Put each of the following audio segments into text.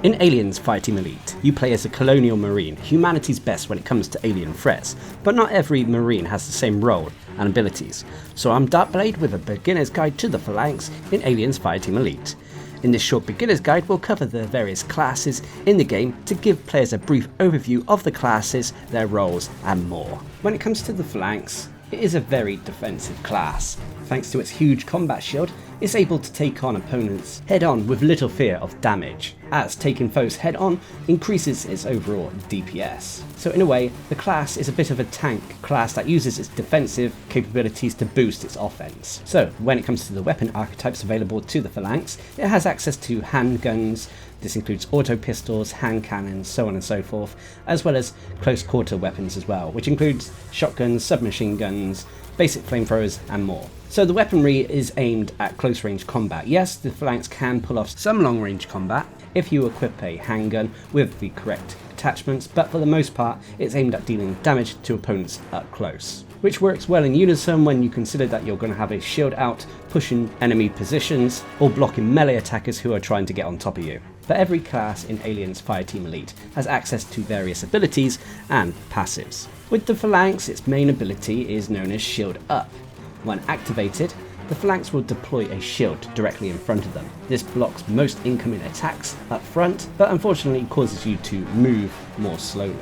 In Aliens Fireteam Elite, you play as a Colonial Marine, humanity's best when it comes to alien threats, but not every Marine has the same role and abilities, so I'm Darcblade with a beginner's guide to the Phalanx in Aliens Fireteam Elite. In this short beginner's guide, we'll cover the various classes in the game to give players a brief overview of the classes, their roles, and more. When it comes to the Phalanx, it is a very defensive class. Thanks to its huge combat shield, it's able to take on opponents head-on with little fear of damage, as taking foes head-on increases its overall DPS. So in a way, the class is a bit of a tank class that uses its defensive capabilities to boost its offense. So when it comes to the weapon archetypes available to the Phalanx, it has access to handguns. This includes auto pistols, hand cannons, so on and so forth, as well as close quarter weapons as well, which includes shotguns, submachine guns, basic flamethrowers, and more. So the weaponry is aimed at close range combat. Yes, the Phalanx can pull off some long range combat if you equip a handgun with the correct attachments, but for the most part it's aimed at dealing damage to opponents up close, which works well in unison when you consider that you're going to have a shield out pushing enemy positions or blocking melee attackers who are trying to get on top of you. But every class in Aliens Fireteam Elite has access to various abilities and passives. With the Phalanx, its main ability is known as Shield Up. When activated, the Phalanx will deploy a shield directly in front of them. This blocks most incoming attacks up front, but unfortunately causes you to move more slowly.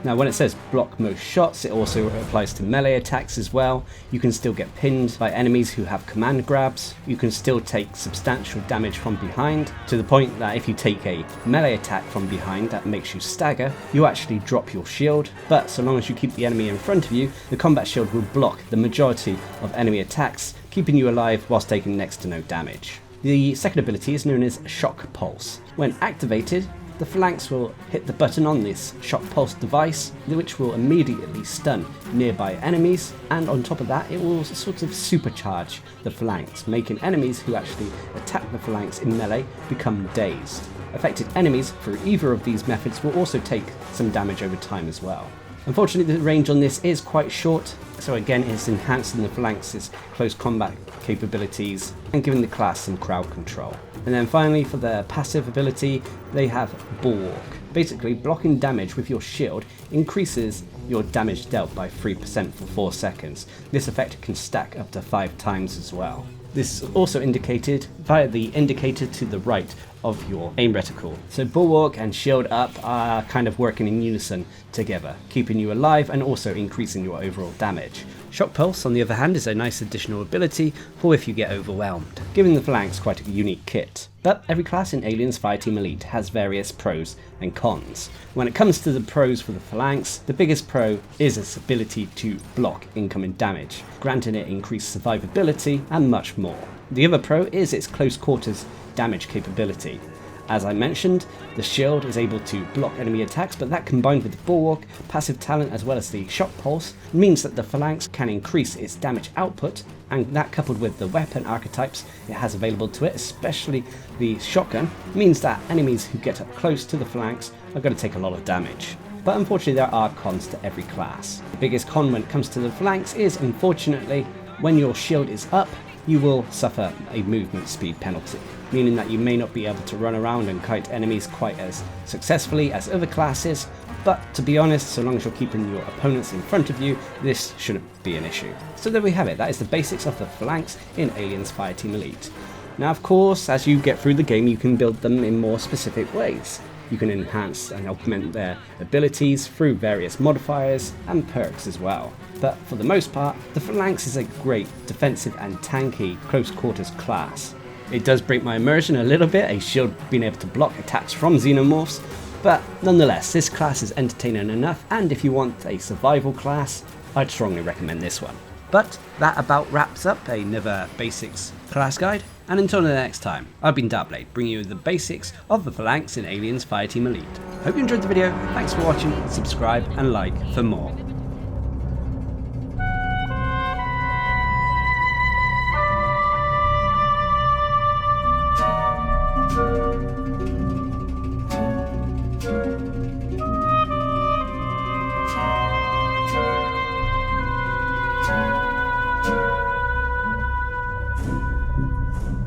Now when it says block most shots, it also applies to melee attacks as well. You can still get pinned by enemies who have command grabs. You can still take substantial damage from behind, to the point that if you take a melee attack from behind that makes you stagger, you actually drop your shield. But so long as you keep the enemy in front of you, the combat shield will block the majority of enemy attacks, keeping you alive whilst taking next to no damage. The second ability is known as Shock Pulse. When activated, the Phalanx will hit the button on this Shock Pulse device, which will immediately stun nearby enemies, and on top of that it will sort of supercharge the Phalanx, making enemies who actually attack the Phalanx in melee become dazed. Affected enemies through either of these methods will also take some damage over time as well. Unfortunately, the range on this is quite short, so again it's enhancing the Phalanx's close combat capabilities and giving the class some crowd control. And then finally, for their passive ability, they have BULWARK. Basically, blocking damage with your shield increases your damage dealt by 3% for 4 seconds. This effect can stack up to 5 times as well. This is also indicated via the indicator to the right of your aim reticle. So BULWARK and Shield Up are kind of working in unison together, keeping you alive and also increasing your overall damage. Shock Pulse, on the other hand, is a nice additional ability for if you get overwhelmed, giving the Phalanx quite a unique kit. But every class in Aliens Fireteam Elite has various pros and cons. When it comes to the pros for the Phalanx, the biggest pro is its ability to block incoming damage, granting it increased survivability and much more. The other pro is its close quarters damage capability. As I mentioned, the shield is able to block enemy attacks, but that combined with the Bulwark, passive talent as well as the Shock Pulse means that the Phalanx can increase its damage output, and that coupled with the weapon archetypes it has available to it, especially the shotgun, means that enemies who get up close to the Phalanx are going to take a lot of damage. But unfortunately there are cons to every class. The biggest con when it comes to the Phalanx is, unfortunately, when your shield is up, you will suffer a movement speed penalty, meaning that you may not be able to run around and kite enemies quite as successfully as other classes, but to be honest, so long as you're keeping your opponents in front of you, this shouldn't be an issue. So there we have it, that is the basics of the Phalanx in Aliens Fireteam Elite. Now of course, as you get through the game you can build them in more specific ways. You can enhance and augment their abilities through various modifiers and perks as well. But for the most part, the Phalanx is a great defensive and tanky close quarters class. It does break my immersion a little bit, a shield being able to block attacks from xenomorphs, but nonetheless this class is entertaining enough, and if you want a survival class, I'd strongly recommend this one. But that about wraps up another basics class guide, and until the next time, I've been Darcblade, bringing you the basics of the Phalanx in Aliens Fireteam Elite. Hope you enjoyed the video, thanks for watching, subscribe and like for more.